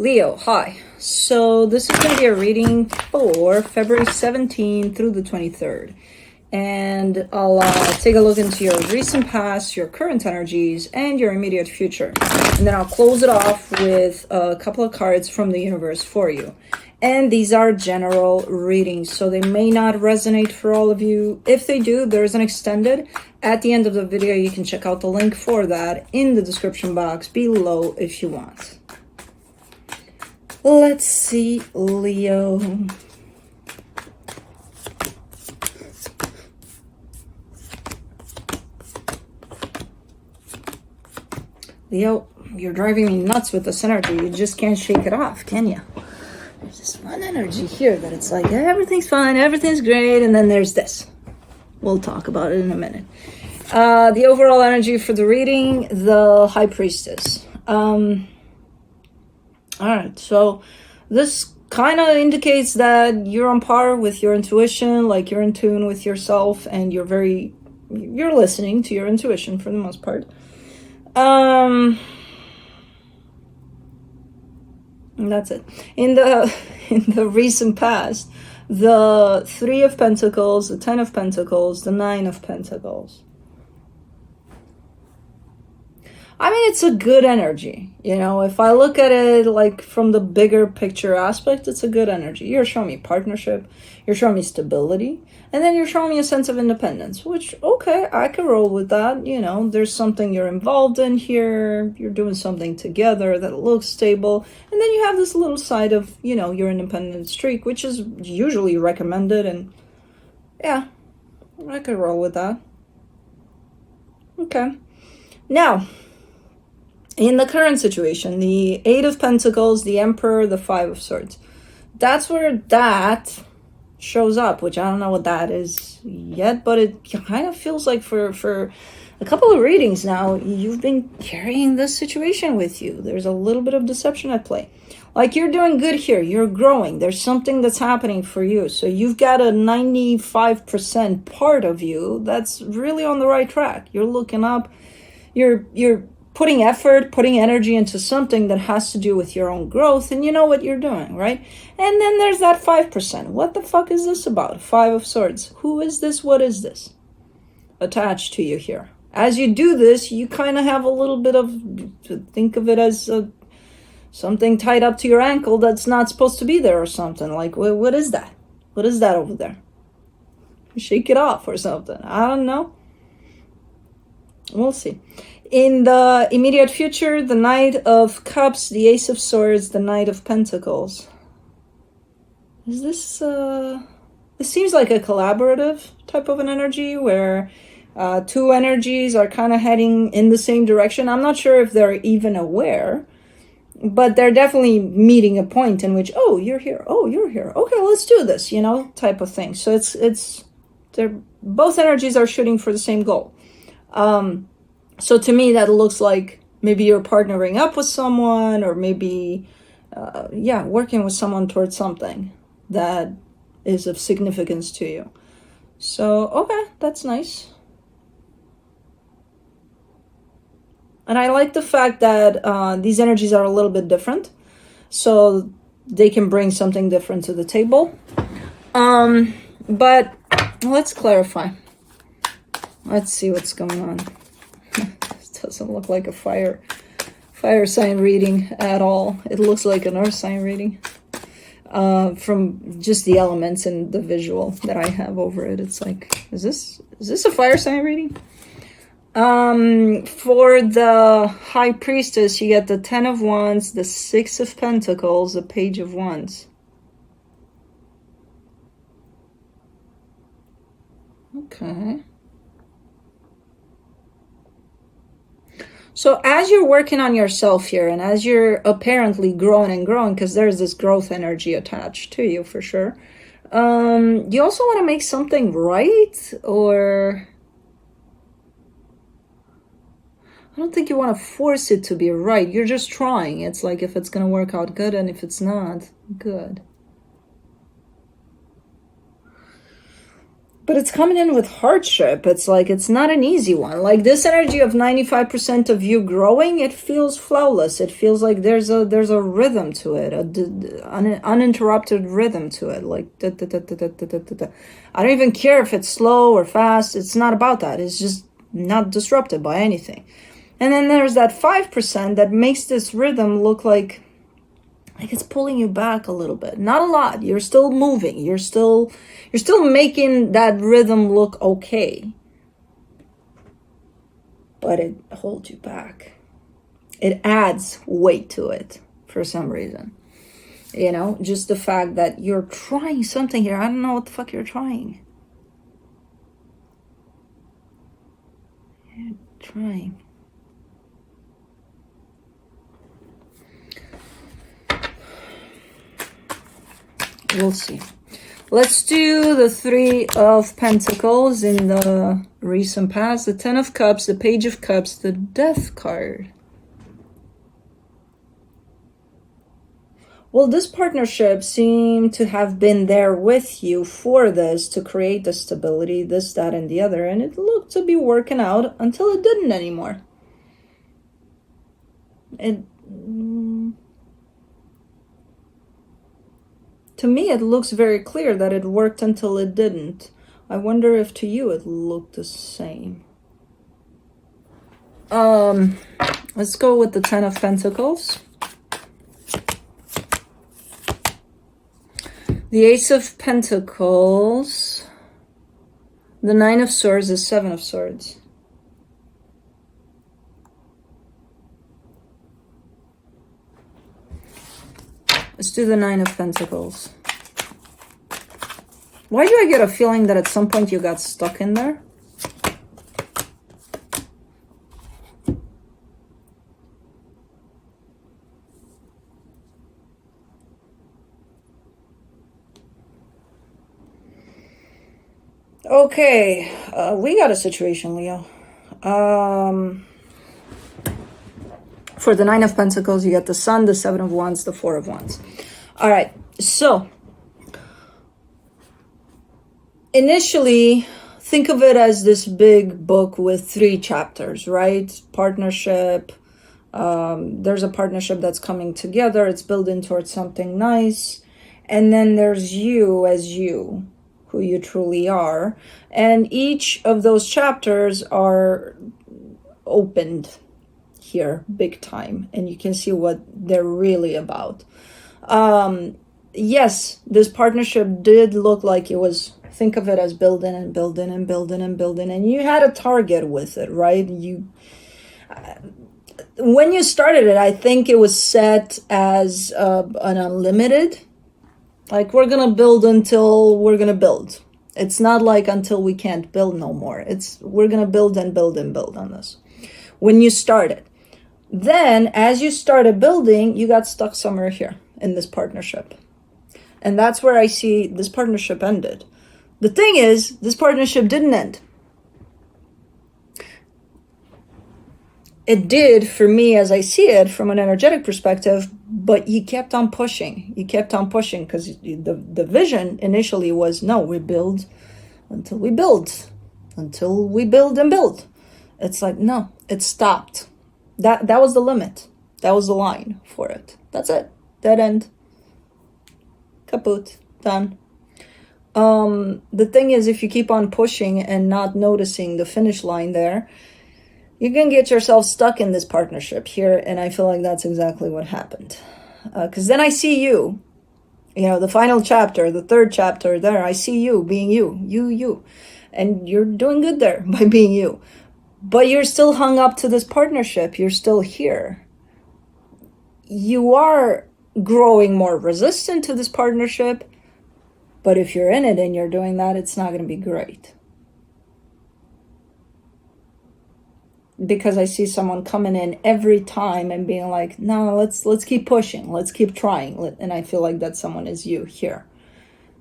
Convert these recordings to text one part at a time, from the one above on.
Leo, hi. So this is going to be a reading for February 17th through the 23rd. And I'll take a look into your recent past, your current energies, and your immediate future. And then I'll close it off with a couple of cards from the universe for you. And these are general readings, so they may not resonate for all of you. If they do, there's an extended. At the end of the video, you can check out the link for that in the description box below if you want. Let's see, Leo. Leo, you're driving me nuts with this energy. You just can't shake it off, can you? There's this one energy here that it's like, everything's fine, everything's great, and then there's this. We'll talk about it in a minute. The overall energy for the reading, the High Priestess. Alright, so this kind of indicates that you're on par with your intuition, like you're in tune with yourself, and you're listening to your intuition for the most part. And that's it. In the recent past, the 3 of Pentacles, the 10 of Pentacles, the 9 of Pentacles. I mean, it's a good energy. You know, if I look at it like from the bigger picture aspect, it's a good energy. You're showing me partnership, you're showing me stability, and then you're showing me a sense of independence, which, okay, I can roll with that. You know, there's something you're involved in here, you're doing something together that looks stable, and then you have this little side of, you know, your independent streak, which is usually recommended, and yeah, I could roll with that. Okay. Now, in the current situation, the 8 of Pentacles, the Emperor, the 5 of Swords. That's where that shows up, which I don't know what that is yet, but it kind of feels like for a couple of readings now, you've been carrying this situation with you. There's a little bit of deception at play. Like, you're doing good here. You're growing. There's something that's happening for you. So you've got a 95% part of you that's really on the right track. You're looking up. You're putting effort, putting energy into something that has to do with your own growth, and you know what you're doing, right? And then there's that 5%. What the fuck is this about? 5 of Swords. Who is this? What is this? Attached to you here. As you do this, you kind of have a little bit of, think of it as something tied up to your ankle that's not supposed to be there or something. Like, what is that? What is that over there? Shake it off or something. I don't know. We'll see. In the immediate future, the Knight of Cups, the Ace of Swords, the Knight of Pentacles. Is this, this seems like a collaborative type of an energy where 2 energies are kind of heading in the same direction. I'm not sure if they're even aware, but they're definitely meeting a point in which, oh, you're here. Oh, you're here. Okay, let's do this, you know, type of thing. So they're both energies are shooting for the same goal. So to me, that looks like maybe you're partnering up with someone, or maybe, working with someone towards something that is of significance to you. So, okay, that's nice. And I like the fact that these energies are a little bit different, so they can bring something different to the table. But let's clarify. Let's see what's going on. This doesn't look like a fire sign reading at all. It looks like an earth sign reading. From just the elements and the visual that I have over it. It's like, is this a fire sign reading? For the High Priestess, you get the 10 of Wands, the 6 of Pentacles, the Page of Wands. Okay. So as you're working on yourself here, and as you're apparently growing and growing, because there's this growth energy attached to you for sure, you also want to make something right, or I don't think you want to force it to be right. You're just trying. It's like, if it's going to work out, good, and if it's not, good. But it's coming in with hardship. It's like, it's not an easy one. Like this energy of 95% of you growing, it feels flawless. It feels like there's a rhythm to it, an uninterrupted rhythm to it. Like, I don't even care if it's slow or fast. It's not about that. It's just not disrupted by anything. And then there's that 5% that makes this rhythm look like it's pulling you back a little bit. Not a lot. You're still moving. You're still making that rhythm look okay. But it holds you back. It adds weight to it for some reason. You know, just the fact that you're trying something here. I don't know what the fuck you're trying. You're trying. We'll see. Let's do the 3 of Pentacles in the recent past, the 10 of Cups, the Page of Cups, the Death card. Well, this partnership seemed to have been there with you for this, to create the stability, this, that, and the other, and it looked to be working out until it didn't anymore. To me, it looks very clear that it worked until it didn't. I wonder if to you it looked the same. Let's go with the 10 of Pentacles. The Ace of Pentacles. The 9 of Swords, the 7 of Swords. Let's do the 9 of Pentacles. Why do I get a feeling that at some point you got stuck in there? Okay, we got a situation, Leo. For the 9 of Pentacles, you get the Sun, the 7 of Wands, the 4 of Wands. All right, so initially, think of it as this big book with 3 chapters, right? Partnership. There's a partnership that's coming together. It's building towards something nice. And then there's you as you, who you truly are. And each of those chapters are opened here big time, and you can see what they're really about. Yes, this partnership did look like it was, think of it as building and building and building and building, and you had a target with it, right? When you started it, I think it was set as an unlimited, like we're gonna build until we're gonna build. It's not like until we can't build no more. It's we're gonna build and build and build on this. When you started, then as you started building, you got stuck somewhere here in this partnership. And that's where I see this partnership ended. The thing is, this partnership didn't end. It did for me as I see it from an energetic perspective, but you kept on pushing. You kept on pushing because the vision initially was, no, we build until we build. Until we build and build. It's like, no, it stopped. That was the limit. That was the line for it. That's it. Dead end. Kaput. Done. The thing is, if you keep on pushing and not noticing the finish line there, you can get yourself stuck in this partnership here. And I feel like that's exactly what happened. Because then I see you, the final chapter, the 3rd chapter there, I see you being you. And you're doing good there by being you. But you're still hung up to this partnership. You're still here. You are growing more resistant to this partnership. But if you're in it and you're doing that, it's not going to be great. Because I see someone coming in every time and being like, no, let's keep pushing. Let's keep trying. And I feel like that someone is you here.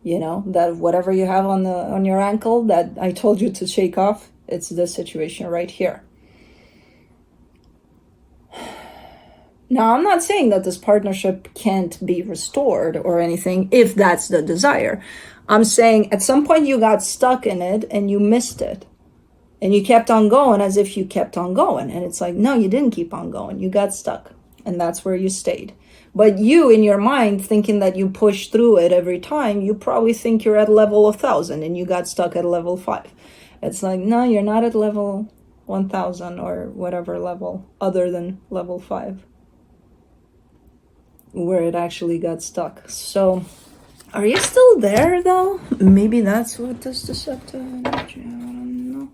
That whatever you have on your ankle that I told you to shake off, it's this situation right here. Now, I'm not saying that this partnership can't be restored or anything if that's the desire. I'm saying at some point you got stuck in it and you missed it. And you kept on going as if you kept on going. And it's like, no, you didn't keep on going. You got stuck. And that's where you stayed. But you, in your mind, thinking that you push through it every time, you probably think you're at level 1,000 and you got stuck at level 5. It's like, no, you're not at level 1,000 or whatever level other than level 5 where it actually got stuck. So, are you still there though? Maybe that's what this deceptive energy, I don't know.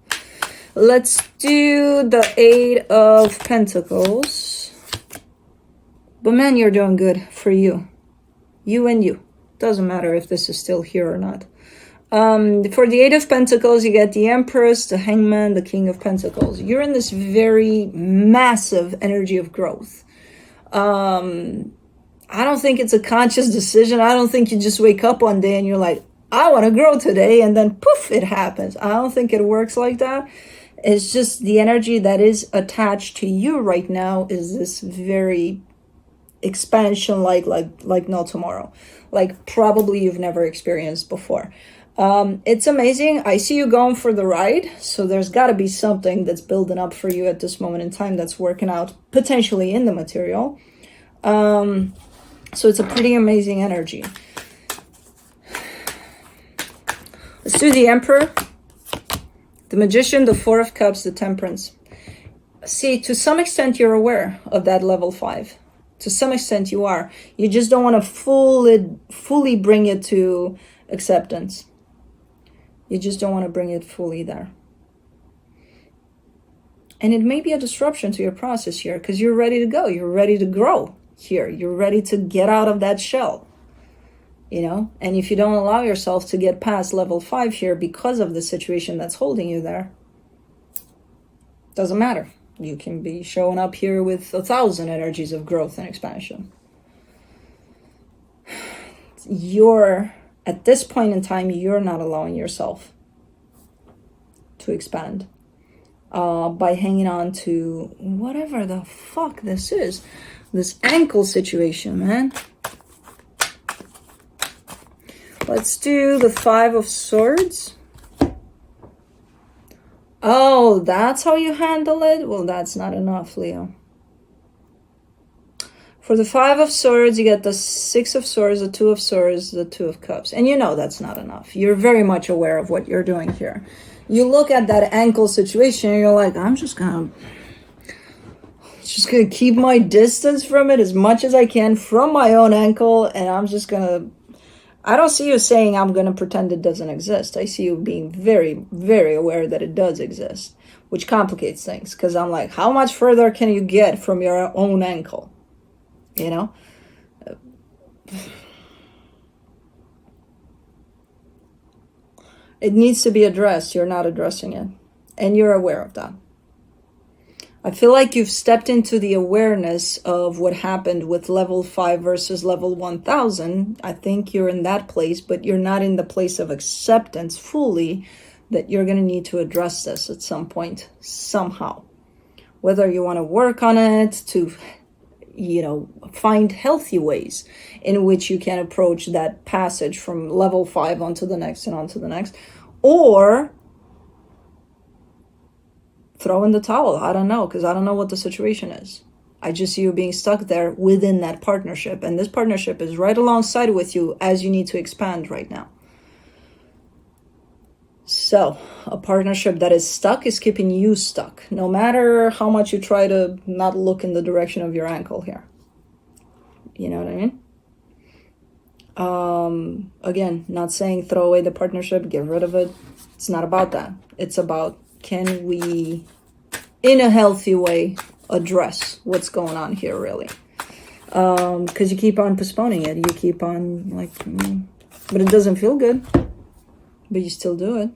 Let's do the 8 of Pentacles. But man, you're doing good for you. You and you. Doesn't matter if this is still here or not. For the 8 of Pentacles, you get the Empress, the Hangman, the King of Pentacles. You're in this very massive energy of growth. I don't think it's a conscious decision. I don't think you just wake up one day and you're like, I want to grow today, and then poof, it happens. I don't think it works like that. It's just the energy that is attached to you right now is this very expansion like no tomorrow. Like probably you've never experienced before. It's amazing. I see you going for the ride. So there's got to be something that's building up for you at this moment in time that's working out potentially in the material. So it's a pretty amazing energy. Let's do the Emperor, the Magician, the 4 of Cups, the Temperance. See, to some extent you're aware of that level 5. To some extent you are. You just don't want to fully bring it to acceptance. You just don't want to bring it fully there. And it may be a disruption to your process here because you're ready to go. You're ready to grow here. You're ready to get out of that shell. You know? And if you don't allow yourself to get past level 5 here because of the situation that's holding you there, doesn't matter. You can be showing up here with 1,000 energies of growth and expansion. At this point in time, you're not allowing yourself to expand by hanging on to whatever the fuck this is. This ankle situation, man. Let's do the 5 of Swords. Oh, that's how you handle it? Well, that's not enough, Leo. For the 5 of Swords, you get the 6 of Swords, the 2 of Swords, the 2 of Cups. And you know that's not enough. You're very much aware of what you're doing here. You look at that ankle situation and you're like, I'm just gonna keep my distance from it as much as I can from my own ankle, and I'm just gonna... I don't see you saying I'm gonna pretend it doesn't exist. I see you being very, very aware that it does exist, which complicates things, because I'm like, how much further can you get from your own ankle? You know? It needs to be addressed. You're not addressing it, and you're aware of that. I feel like you've stepped into the awareness of what happened with level 5 versus level 1,000. I think you're in that place, but you're not in the place of acceptance fully that you're going to need to address this at some point, somehow. Whether you want to work on it to, find healthy ways in which you can approach that passage from level 5 onto the next and onto the next, or throw in the towel. I don't know, because I don't know what the situation is. I just see you being stuck there within that partnership. And this partnership is right alongside with you as you need to expand right now. So, a partnership that is stuck is keeping you stuck. No matter how much you try to not look in the direction of your ankle here. You know what I mean? Again, not saying throw away the partnership, get rid of it. It's not about that. It's about, can we, in a healthy way, address what's going on here, really? Because you keep on postponing it. You keep on, but it doesn't feel good. But you still do it.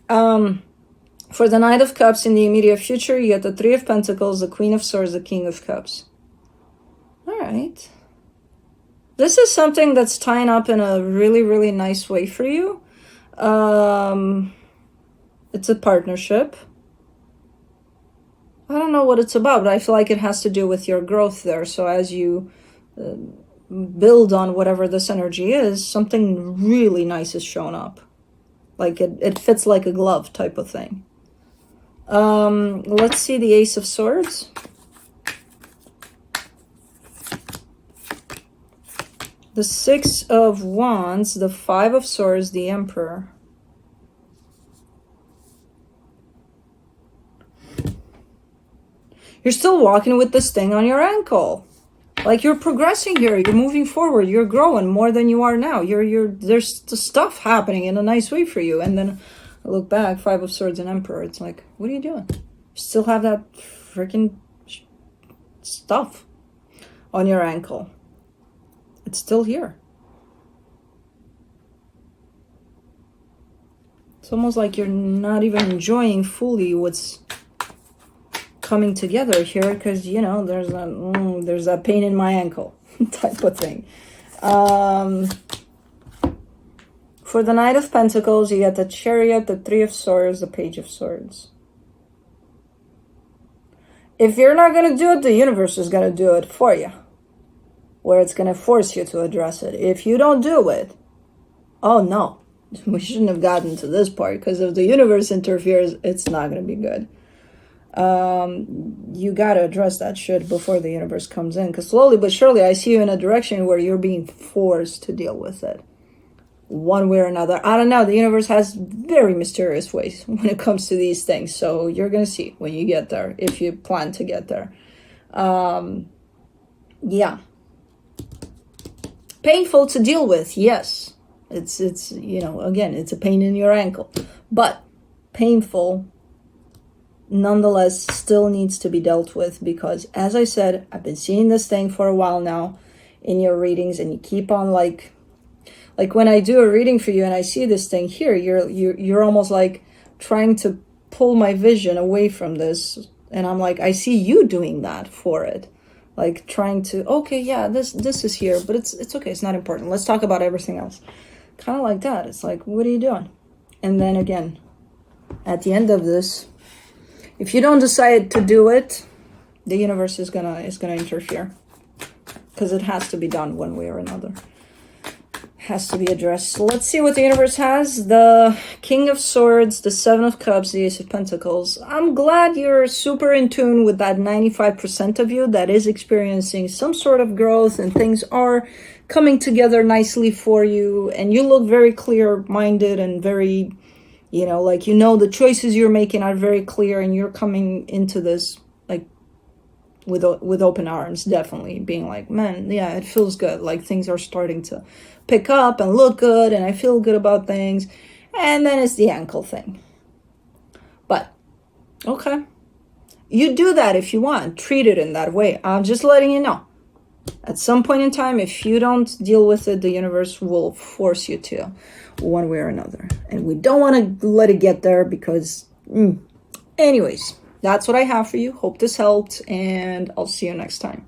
For the Knight of Cups in the immediate future, you get the 3 of Pentacles, the Queen of Swords, the King of Cups. All right. This is something that's tying up in a really, really nice way for you. It's a partnership. I don't know what it's about, but I feel like it has to do with your growth there. So as you build on whatever this energy is, something really nice is showing up. Like it fits like a glove type of thing. Let's see the Ace of Swords. The Six of Wands, the Five of Swords, the Emperor. You're still walking with this thing on your ankle. Like you're progressing here, you're moving forward, you're growing more than you are now. There's stuff happening in a nice way for you. And then I look back, Five of Swords and Emperor. It's like, what are you doing? You still have that freaking stuff on your ankle. It's still here. It's almost like you're not even enjoying fully what's coming together here, because you know there's that pain in my ankle type of thing. For the Knight of Pentacles, you get the Chariot, the Three of Swords, the Page of Swords. If you're not going to do it, the universe is going to do it for you, where it's going to force you to address it. If you don't do it, oh no, we shouldn't have gotten to this part, because if the universe interferes, it's not going to be good. You got to address that shit before the universe comes in, because slowly but surely I see you in a direction where you're being forced to deal with it one way or another. I don't know, the universe has very mysterious ways when it comes to these things, so you're gonna see when you get there, if you plan to get there. Yeah, painful to deal with, yes. It's you know, again, it's a pain in your ankle, but painful nonetheless still needs to be dealt with, because as I said, I've been seeing this thing for a while now in your readings, and you keep on like when I do a reading for you and I see this thing here, you're almost like trying to pull my vision away from this, and I'm like, I see you doing that for it, like trying to, okay, yeah, this is here, but it's okay, it's not important, let's talk about everything else, kind of like that. It's like, what are you doing? And then again, at the end of this, if you don't decide to do it, the universe is gonna interfere, because it has to be done one way or another. Has to be addressed. So let's see what the universe has. The King of Swords, the Seven of Cups, the Ace of Pentacles. I'm glad you're super in tune with that 95% of you that is experiencing some sort of growth, and things are coming together nicely for you, and you look very clear-minded and very, you know, like, you know, the choices you're making are very clear, and you're coming into this like with open arms, definitely being like, man, yeah, it feels good, like things are starting to pick up and look good, and I feel good about things. And then it's the ankle thing. But okay, you do that if you want, treat it in that way. I'm just letting you know, at some point in time, if you don't deal with it, the universe will force you to, one way or another, and we don't want to let it get there, because anyways, that's what I have for you. Hope this helped, and I'll see you next time.